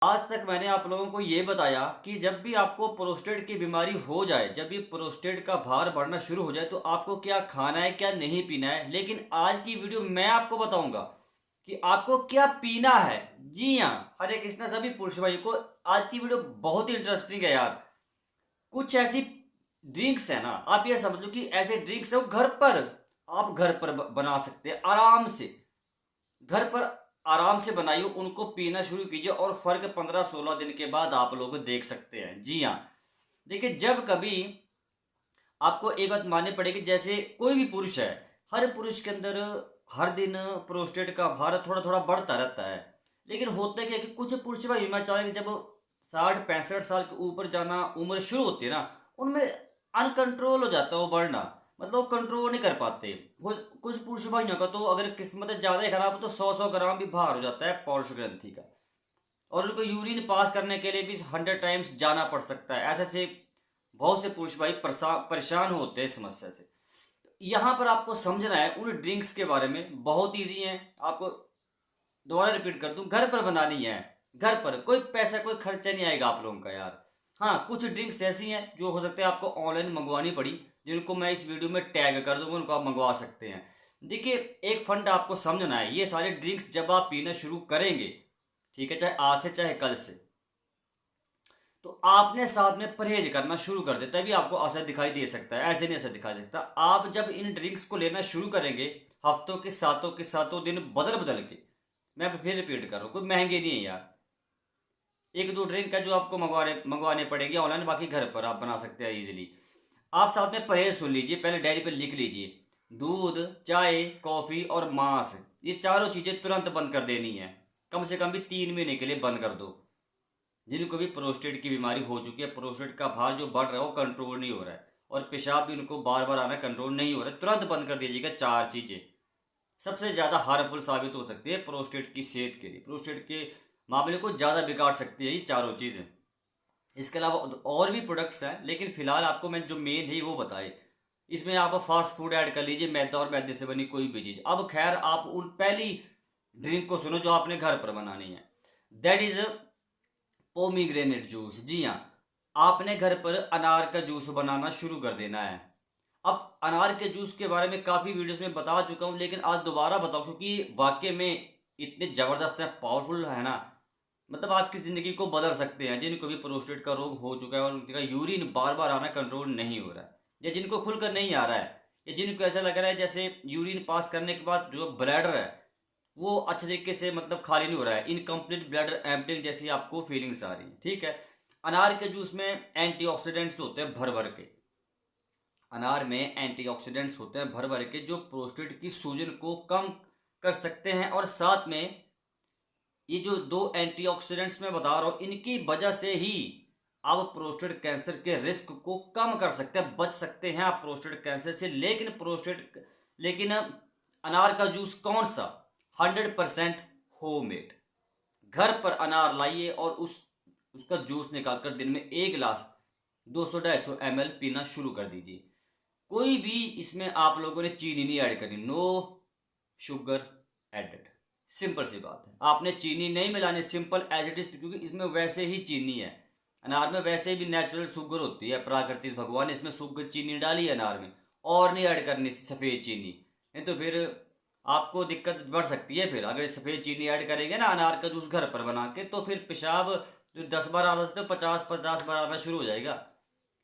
आज तक मैंने आप लोगों को ये बताया कि जब भी आपको प्रोस्टेट की बीमारी हो जाए, जब भी प्रोस्टेट का भार बढ़ना शुरू हो जाए तो आपको क्या खाना है, क्या नहीं पीना है। लेकिन आज की वीडियो मैं आपको बताऊंगा कि आपको क्या पीना है। जी हाँ, हरे कृष्णा सभी पुरुष भाई को। आज की वीडियो बहुत ही इंटरेस्टिंग है यार। कुछ ऐसी ड्रिंक्स है ना, आप ये समझ लो कि ऐसे ड्रिंक्स है वो घर पर आप घर पर बना सकते हैं आराम से। घर पर आराम से बनाइए, उनको पीना शुरू कीजिए और फर्क 15-16 दिन के बाद आप लोग देख सकते हैं। जी हाँ, देखिए जब कभी आपको एक बात माननी पड़ेगी, जैसे कोई भी पुरुष है, हर पुरुष के अंदर हर दिन प्रोस्टेट का भार थोड़ा थोड़ा बढ़ता रहता है। लेकिन होता क्या है कि कुछ पुरुष भाई मैं चाह कि जब 60-65 साल के ऊपर जाना उम्र शुरू होती है ना, उनमें अनकंट्रोल हो जाता है वो बढ़ना। मतलब वो कंट्रोल नहीं कर पाते। कुछ पुरुष भाइयों का तो अगर किस्मत ज़्यादा ही खराब हो तो 100-100 ग्राम भी भार हो जाता है पौरुष ग्रंथि का। और उनको यूरिन पास करने के लिए भी 100 टाइम्स जाना पड़ सकता है। ऐसे से बहुत से पुरुष भाई परेशान होते हैं इस समस्या से। यहाँ पर आपको समझना है उन ड्रिंक्स के बारे में, बहुत ईजी है। आपको दोबारा रिपीट कर दूं, घर पर बनानी है। घर पर कोई पैसा कोई खर्चा नहीं आएगा आप लोगों का यार। हाँ, कुछ ड्रिंक्स ऐसी हैं जो हो सकता है आपको ऑनलाइन मंगवानी पड़ी, जिनको मैं इस वीडियो में टैग कर दूंगा, उनको आप मंगवा सकते हैं। देखिए, एक फंड आपको समझना है, ये सारे ड्रिंक्स जब आप पीना शुरू करेंगे, ठीक है, चाहे आज से चाहे कल से, तो आपने साथ में परहेज करना शुरू कर दे, तभी आपको असर दिखाई दे सकता है। ऐसे नहीं असर दिखाई देता। आप जब इन ड्रिंक्स को लेना शुरू करेंगे, हफ्तों के सातों दिन बदल बदल के, मैं फिर रिपीट कर रहा हूँ, कोई महंगे नहीं है यार। एक दो ड्रिंक है जो आपको मंगवाने पड़ेंगे ऑनलाइन, बाकी घर पर आप बना सकते हैं इजीली। आप साथ में परहेज सुन लीजिए, पहले डायरी पर लिख लीजिए। दूध, चाय, कॉफ़ी और मांस, ये चारों चीज़ें तुरंत बंद कर देनी है। कम से कम भी 3 महीने के लिए बंद कर दो। जिनको भी प्रोस्टेट की बीमारी हो चुकी है, प्रोस्टेट का भार जो बढ़ रहा है वो कंट्रोल नहीं हो रहा है, और पेशाब भी उनको बार बार आना कंट्रोल नहीं हो रहा है, तुरंत बंद कर दीजिएगा। चार चीज़ें सबसे ज़्यादा हार्मफुल साबित हो सकती है प्रोस्टेट की सेहत के लिए, प्रोस्टेट के मामले को ज़्यादा बिगाड़ सकती है ये चारों चीज़ें। इसके अलावा और भी प्रोडक्ट्स हैं, लेकिन फिलहाल आपको मैं जो मेन है वो बताए। इसमें आप फास्ट फूड ऐड कर लीजिए, मैदा और मैदे से बनी कोई भी चीज़। अब खैर आप उन पहली ड्रिंक को सुनो जो आपने घर पर बनानी है। That is pomegranate juice. जी हाँ, आपने घर पर अनार का जूस बनाना शुरू कर देना है। अब अनार के जूस के बारे में काफ़ी वीडियोस में बता चुका हूँ, लेकिन आज दोबारा बताऊँ क्योंकि वाकई में इतने ज़बरदस्त है, पावरफुल है ना। मतलब आपकी ज़िंदगी को बदल सकते हैं। जिनको भी प्रोस्टेट का रोग हो चुका है और उनका यूरिन बार बार आना कंट्रोल नहीं हो रहा है, या जिनको खुलकर नहीं आ रहा है, या जिनको ऐसा लग रहा है जैसे यूरिन पास करने के बाद जो ब्लैडर है वो अच्छे तरीके से मतलब खाली नहीं हो रहा है, इनकम्प्लीट ब्लैडर एम्प्टिंग जैसी आपको फीलिंग्स आ रही है, ठीक है। अनार के जूस में एंटीऑक्सीडेंट्स होते हैं भर भर के। अनार में एंटीऑक्सीडेंट्स होते हैं भर भर के, जो प्रोस्टेट की सूजन को कम कर सकते हैं। और साथ में ये जो दो एंटीऑक्सीडेंट्स मैं बता रहा हूँ, इनकी वजह से ही आप प्रोस्टेट कैंसर के रिस्क को कम कर सकते हैं, बच सकते हैं आप प्रोस्टेट कैंसर से। लेकिन अनार का जूस कौन सा? 100% होममेड। घर पर अनार लाइए और उसका जूस निकालकर दिन में 1 गिलास 200-250 ml पीना शुरू कर दीजिए। कोई भी इसमें आप लोगों ने चीनी नहीं ऐड करनी, नो शुगर एडेड। सिंपल सी बात है, आपने चीनी नहीं मिलानी, सिंपल एज इट इज, क्योंकि इसमें वैसे ही चीनी है। अनार में वैसे भी नेचुरल शुगर होती है, प्राकृतिक, भगवान ने इसमें शुगर चीनी डाली है अनार में, और नहीं ऐड करनी सफ़ेद चीनी। नहीं तो फिर आपको दिक्कत बढ़ सकती है। फिर अगर सफ़ेद चीनी ऐड करेंगे ना अनार का जूस घर पर बना के, तो फिर पेशाब जो 10 बार आ रहा था तो 50-50 बार आना शुरू हो जाएगा।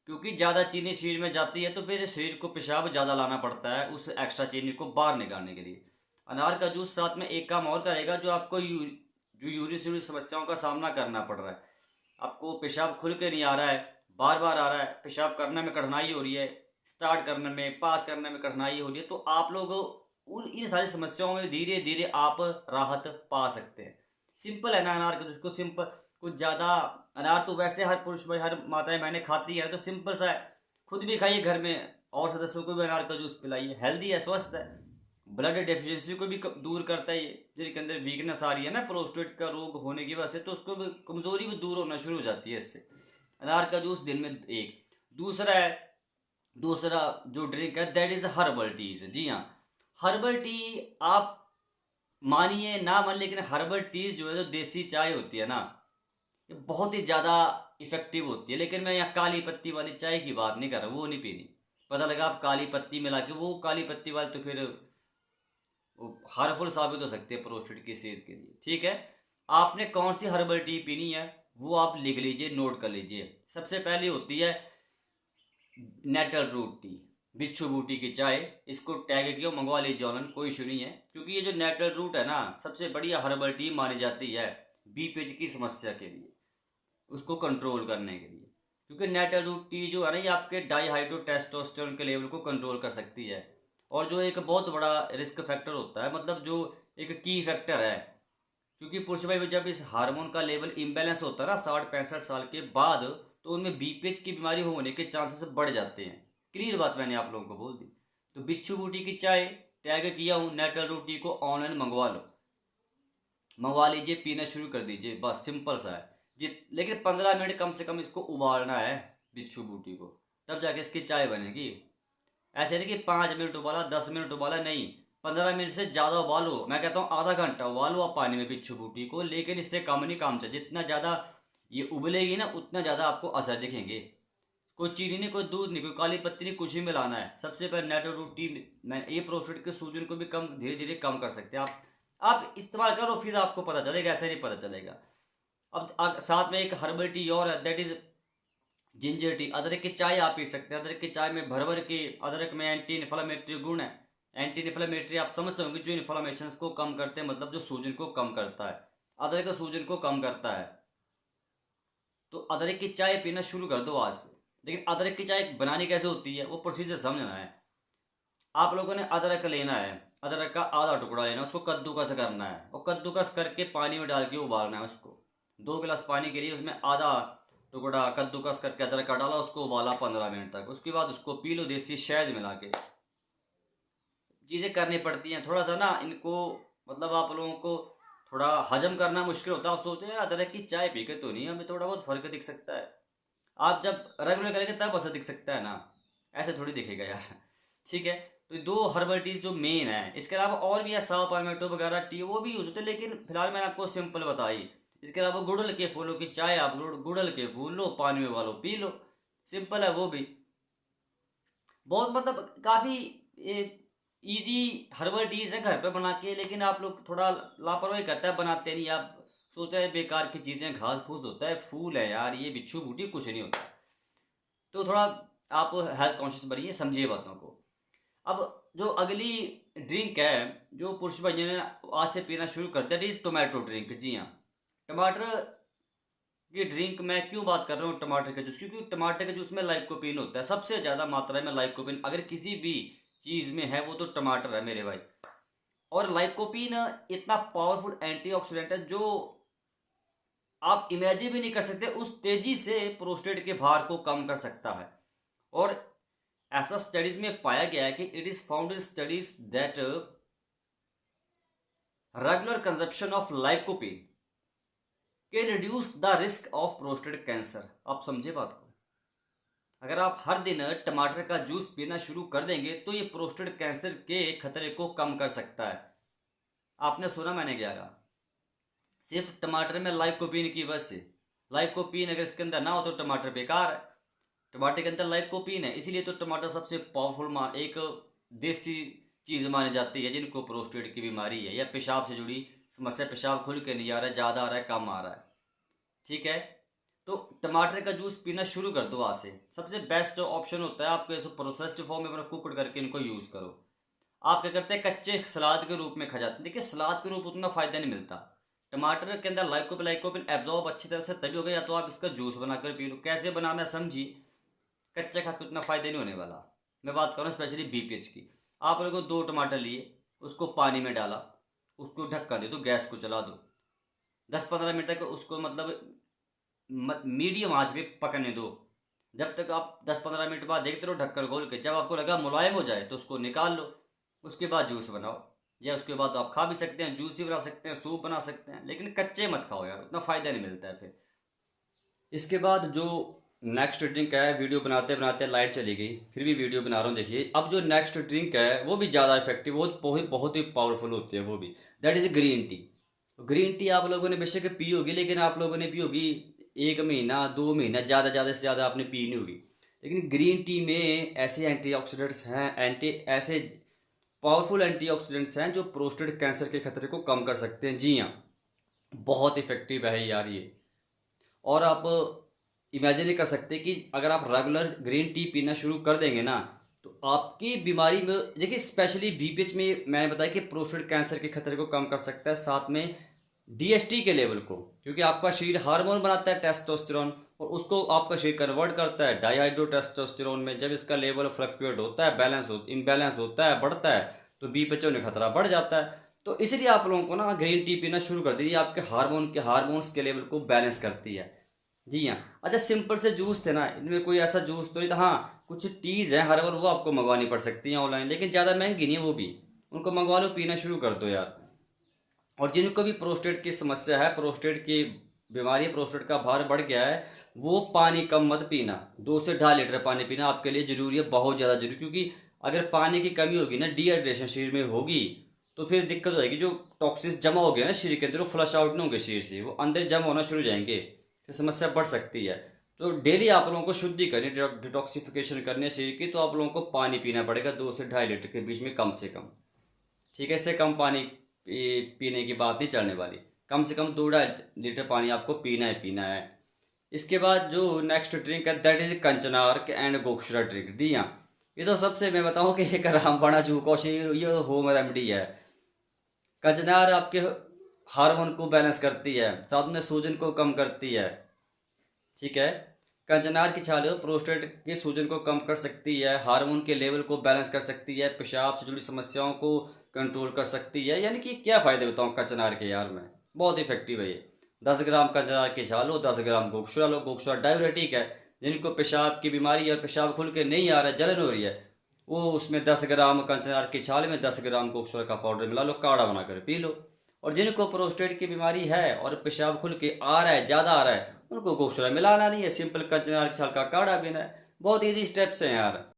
क्योंकि ज़्यादा चीनी शरीर में जाती है तो फिर शरीर को पेशाब ज़्यादा लाना पड़ता है उस एक्स्ट्रा चीनी को बाहर निकालने के लिए। अनार का जूस साथ में एक काम और करेगा, जो आपको जो यूरिन से जुड़ी समस्याओं का सामना करना पड़ रहा है, आपको पेशाब खुल के नहीं आ रहा है, बार बार आ रहा है, पेशाब करने में कठिनाई हो रही है, स्टार्ट करने में, पास करने में कठिनाई हो रही है, तो आप लोग उन इन सारी समस्याओं में धीरे धीरे आप राहत पा सकते हैं। सिंपल है ना अनार का जूस को, सिंपल, कुछ ज़्यादा। अनार तो वैसे हर पुरुष भाई हर माताएं बहनें खाती है, तो सिंपल सा है। खुद भी खाइए घर में और सदस्यों को भी अनार का जूस पिलाइए। हेल्दी है, स्वस्थ है, ब्लड डेफिशिएंसी को भी दूर करता है ये। जिनके अंदर वीकनेस आ रही है ना प्रोस्टेट का रोग होने की वजह से, तो उसको भी कमज़ोरी भी दूर होना शुरू हो जाती है इससे। अनार का जूस दिन में एक। दूसरा है, दूसरा जो ड्रिंक है दैट इज़ हर्बल टीज। जी हाँ, हर्बल टी, आप मानिए ना मान, लेकिन हर्बल टीज जो है, जो देसी चाय होती है ना, ये बहुत ही ज़्यादा इफ़ेक्टिव होती है। लेकिन मैं यहाँ काली पत्ती वाली चाय की बात नहीं कर रहा, वो नहीं पीनी। पता लगा आप काली पत्ती मिला के, वो काली पत्ती वाली तो फिर वो हार्मफुल साबित हो सकती है प्रोस्टेट की सेहत के लिए। ठीक है, आपने कौन सी हर्बल टी पीनी है वो आप लिख लीजिए, नोट कर लीजिए। सबसे पहली होती है नेटल रूट टी, बिच्छू बूटी की चाय। इसको टैग किया, मंगवा लीजिए ऑनलाइन, कोई इशू नहीं है। क्योंकि ये जो नेटल रूट है ना, सबसे बढ़िया हर्बल टी मानी जाती है बीपीएच की समस्या के लिए, उसको कंट्रोल करने के लिए। क्योंकि नेटल रूट टी जो है ना, ये आपके डाईहाइड्रो टेस्टोस्टेरोन के लेवल को कंट्रोल कर सकती है। और जो एक बहुत बड़ा रिस्क फैक्टर होता है, मतलब जो एक की फैक्टर है, क्योंकि पुरुष में जब इस हार्मोन का लेवल इम्बैलेंस होता है ना 60-65 साल के बाद, तो उनमें बीपीएच की बीमारी होने के चांसेस बढ़ जाते हैं। क्लियर बात मैंने आप लोगों को बोल दी। तो बिच्छू बूटी की चाय टैग किया हूँ, नेटल रूटी को ऑनलाइन मंगवा लो, मंगवा लीजिए, पीना शुरू कर दीजिए, बस सिंपल सा है। लेकिन 15 मिनट कम से कम इसको उबालना है बिच्छू बूटी को, तब जाके इसकी चाय बनेगी। ऐसे नहीं कि 5 मिनट उबाला, 10 मिनट उबाला, नहीं, 15 मिनट से ज़्यादा उबालो। मैं कहता हूँ आधा घंटा उबालो आप पानी में बिच्छू बूटी को। लेकिन इससे कम नहीं काम चाहिए, जितना ज़्यादा ये उबलेगी ना उतना ज़्यादा आपको असर दिखेंगे। कोई चीनी नहीं, कोई दूध नहीं, कोई काली पत्ती नहीं, कुछ ही मिलाना है। सबसे पहले नेटल रूटी में ये प्रोस्टेट के सूजन को भी कम, धीरे धीरे कम कर सकते हैं आप इस्तेमाल करो, फिर आपको पता चलेगा, ऐसे नहीं पता चलेगा। अब साथ में एक हर्बल टी और है, दैट इज जिंजर टी। अदरक की चाय आप पी सकते हैं। अदरक की चाय में भर भर के, अदरक में एंटी इन्फ्लामेटरी गुण है। एंटी इन्फ्लामेटरी आप समझते होंगे, जो इन्फ्लामेशन को कम करते हैं, मतलब जो सूजन को कम करता है। अदरक सूजन को कम करता है। तो अदरक की चाय पीना शुरू कर दो आज से। लेकिन अदरक की चाय बनानी कैसे होती है वो प्रोसीजर समझना है। आप लोगों ने अदरक लेना है, अदरक का आधा टुकड़ा लेना है, उसको कद्दूकस करना है, और कद्दूकस करके पानी में डाल के उबालना है उसको। 2 गिलास पानी के लिए उसमें आधा टुकड़ा कद्दूकस करके अदरक का डाला, उसको उबाला 15 मिनट तक। उसके बाद उसको पी लो देसी शहद मिला के। चीज़ें करनी पड़ती हैं थोड़ा सा ना इनको, मतलब आप लोगों को थोड़ा हजम करना मुश्किल होता है। आप सोचते हैं अदरक की चाय पी के तो नहीं हमें थोड़ा बहुत फ़र्क दिख सकता है। आप जब रेगुलर करेंगे तब असर दिख सकता है ना, ऐसे थोड़ी दिखेगा यार। ठीक है, तो 2 हर्बल टी जो मेन है। इसके अलावा और भी है, साव पामेटो वगैरह टी, वो भी यूज़ होते हैं, लेकिन फिलहाल मैंने आपको सिंपल बताई। इसके अलावा गुड़हल के फूलों की चाय, आप गुड़हल के फूल लो, पानी में उबालो, पी लो, सिंपल है वो भी। बहुत मतलब काफ़ी इजी हर्बल टीज है घर पे बना के। लेकिन आप लोग थोड़ा लापरवाही करते हैं, बनाते नहीं। आप सोचते हैं बेकार की चीज़ें, घास फूस होता है, फूल है यार, ये बिच्छू बूटी कुछ नहीं होता। तो थोड़ा आप हेल्थ कॉन्शियस बनिए, समझिए बातों को। अब जो अगली ड्रिंक है जो पुरुष भाइयों ने आज से पीना शुरू कर दिया, टोमेटो ड्रिंक। जी हाँ, टमाटर की ड्रिंक। मैं क्यों बात कर रहा हूँ टमाटर के जूस, क्योंकि टमाटर के जूस में लाइकोपीन होता है, सबसे ज़्यादा मात्रा में लाइकोपीन अगर किसी भी चीज़ में है वो तो टमाटर है मेरे भाई। और लाइकोपीन इतना पावरफुल एंटीऑक्सीडेंट है जो आप इमेजिन भी नहीं कर सकते, उस तेजी से प्रोस्टेट के भार को कम कर सकता है। और ऐसा स्टडीज में पाया गया है कि it is found in studies that regular consumption of lycopene can reduce the risk of prostate cancer. आप समझे बात को। अगर आप हर दिन टमाटर का जूस पीना शुरू कर देंगे तो ये प्रोस्टेट कैंसर के खतरे को कम कर सकता है। आपने सुना मैंने क्या कहा, सिर्फ टमाटर में लाइकोपीन की वजह से। लाइकोपीन अगर इसके अंदर ना हो तो टमाटर बेकार है। टमाटर के अंदर लाइकोपीन है, इसीलिए तो टमाटर सबसे पावरफुल एक देसी चीज़ मानी जाती है जिनको प्रोस्टेट की बीमारी है या पेशाब से जुड़ी समस्या, पेशाब खुल के नहीं आ रहा है, ज़्यादा आ रहा है, कम आ रहा है। ठीक है, तो टमाटर का जूस पीना शुरू कर दो आज से। सबसे बेस्ट ऑप्शन होता है आपको इसको प्रोसेस्ड फॉर्म में कुकड करके इनको यूज़ करो। आप क्या करते हैं, कच्चे सलाद के रूप में खा जाते हैं। देखिए सलाद के रूप उतना फ़ायदा नहीं मिलता। टमाटर के अंदर लाइकोपिन एब्जॉर्ब अच्छी तरह से तभी होगा, या तो आप इसका जूस बनाकर पी लो। कैसे बनाना है समझिए, कच्चा खा के उतना फ़ायदा नहीं होने वाला। मैं बात कर रहा हूँ स्पेशली बीपीएच की। आप लोगों को 2 टमाटर लिए, उसको पानी में डाला, उसको ढक्कन दे दो, गैस को चला दो, 10-15 मिनट तक उसको मतलब मीडियम आंच पे पकने दो। जब तक आप 10-15 मिनट बाद देखते रहो ढक्कन खोल के, जब आपको लगा मुलायम हो जाए तो उसको निकाल लो। उसके बाद जूस बनाओ, या उसके बाद आप खा भी सकते हैं, जूस ही बना सकते हैं, सूप बना सकते हैं, लेकिन कच्चे मत खाओ यार, उतना फ़ायदा नहीं मिलता है फिर। इसके बाद जो नेक्स्ट ड्रिंक है, वीडियो बनाते बनाते लाइट चली गई, फिर भी वीडियो बना रहा हूँ। देखिए अब जो नेक्स्ट ड्रिंक है वो भी ज़्यादा इफेक्टिव, बहुत ही पावरफुल होती है वो भी, that is green tea. Green tea आप लोगों ने बेशक पी होगी, लेकिन आप लोगों ने पी होगी 1 महीना 2 महीना ज़्यादा से ज़्यादा आपने पीनी होगी। लेकिन ग्रीन टी में ऐसे एंटीऑक्सीडेंट्स हैं, ऐसे पावरफुल एंटीऑक्सीडेंट्स हैं जो प्रोस्टेट कैंसर के खतरे को कम कर सकते हैं। जी हाँ, बहुत इफेक्टिव है यार ये। और आप इमेजिन नहीं कर सकते कि अगर आप रेगुलर ग्रीन टी पीना शुरू कर देंगे ना, तो आपकी बीमारी में देखिए, स्पेशली बीपीएच में मैंने बताया कि प्रोस्टेट कैंसर के खतरे को कम कर सकता है, साथ में डीएसटी के लेवल को, क्योंकि आपका शरीर हार्मोन बनाता है टेस्टोस्टेरोन, और उसको आपका शरीर कन्वर्ट करता है डाईहाइड्रोटेस्टोस्टेरोन में। जब इसका लेवल फ्लक्चुएट होता है, इम्बैलेंस होता है, बढ़ता है, तो बीपीएच होने का खतरा बढ़ जाता है। तो इसलिए आप लोगों को ना ग्रीन टी पीना शुरू कर दीजिए, आपके हार्मोन्स के लेवल को बैलेंस करती है। जी हाँ। अच्छा, सिंपल से जूस थे ना, इनमें कोई ऐसा जूस तो नहीं था। हाँ, कुछ टीज़ हैं हर्बल, वो आपको मंगवानी पड़ सकती हैं ऑनलाइन, लेकिन ज़्यादा महंगी नहीं है वो भी। उनको मंगवा लो, पीना शुरू कर दो यार। और जिनको भी प्रोस्टेट की समस्या है, प्रोस्टेट की बीमारी, प्रोस्टेट का भार बढ़ गया है, वो पानी कम मत पीना। 2 से 2.5 लीटर पानी पीना आपके लिए ज़रूरी है, बहुत ज़्यादा जरूरी। क्योंकि अगर पानी की कमी होगी ना, डिहाइड्रेशन शरीर में होगी, तो फिर दिक्कत हो जाएगी। जो टॉक्सिस जमा हो गया ना शरीर के अंदर, वो फ्लश आउट नहीं होंगे शरीर से, वो अंदर जमा होना शुरू हो जाएंगे, फिर समस्या बढ़ सकती है। तो डेली आप लोगों को शुद्धि करनी, डिटॉक्सिफिकेशन करनी है शरीर की, तो आप लोगों को पानी पीना पड़ेगा 2 से 2.5 लीटर के बीच में, कम से कम। ठीक है, इससे कम पानी पीने की बात नहीं चलने वाली। कम से कम 2.5 लीटर पानी आपको पीना ही पीना है। इसके बाद जो नेक्स्ट ड्रिंक है, that is kanchnar and gokshura drink. दी हाँ, ये तो सबसे मैं बताऊँ कि एक रामबाण जूकोश, ये होम रेमेडी है। कंचनार आपके हार्मोन को बैलेंस करती है, साथ में सूजन को कम करती है। ठीक है, कंचनार की छाल प्रोस्टेट के सूजन को कम कर सकती है, हार्मोन के लेवल को बैलेंस कर सकती है, पेशाब से जुड़ी समस्याओं को कंट्रोल कर सकती है। यानी कि क्या फ़ायदे बताऊँ कंचनार के यार, मैं बहुत इफेक्टिव है ये। 10 ग्राम कंचनार की छाल लो, 10 ग्राम गोक्षरा लो। गोक्षरा डायूरेटिक है, जिनको पेशाब की बीमारी और पेशाब खुल के नहीं आ रहा है, जलन हो रही है, वो उसमें 10 ग्राम कंचनार की छाल में 10 ग्राम गोक्षरा का पाउडर मिला लो, काढ़ा बना कर पी लो। और जिनको प्रोस्टेट की बीमारी है और पेशाब खुल के आ रहा है, ज़्यादा आ रहा है, उनको गोश्त मिलाना नहीं है, सिंपल कचनार की छाल का काढ़ा पीना है। बहुत इजी स्टेप्स हैं यार।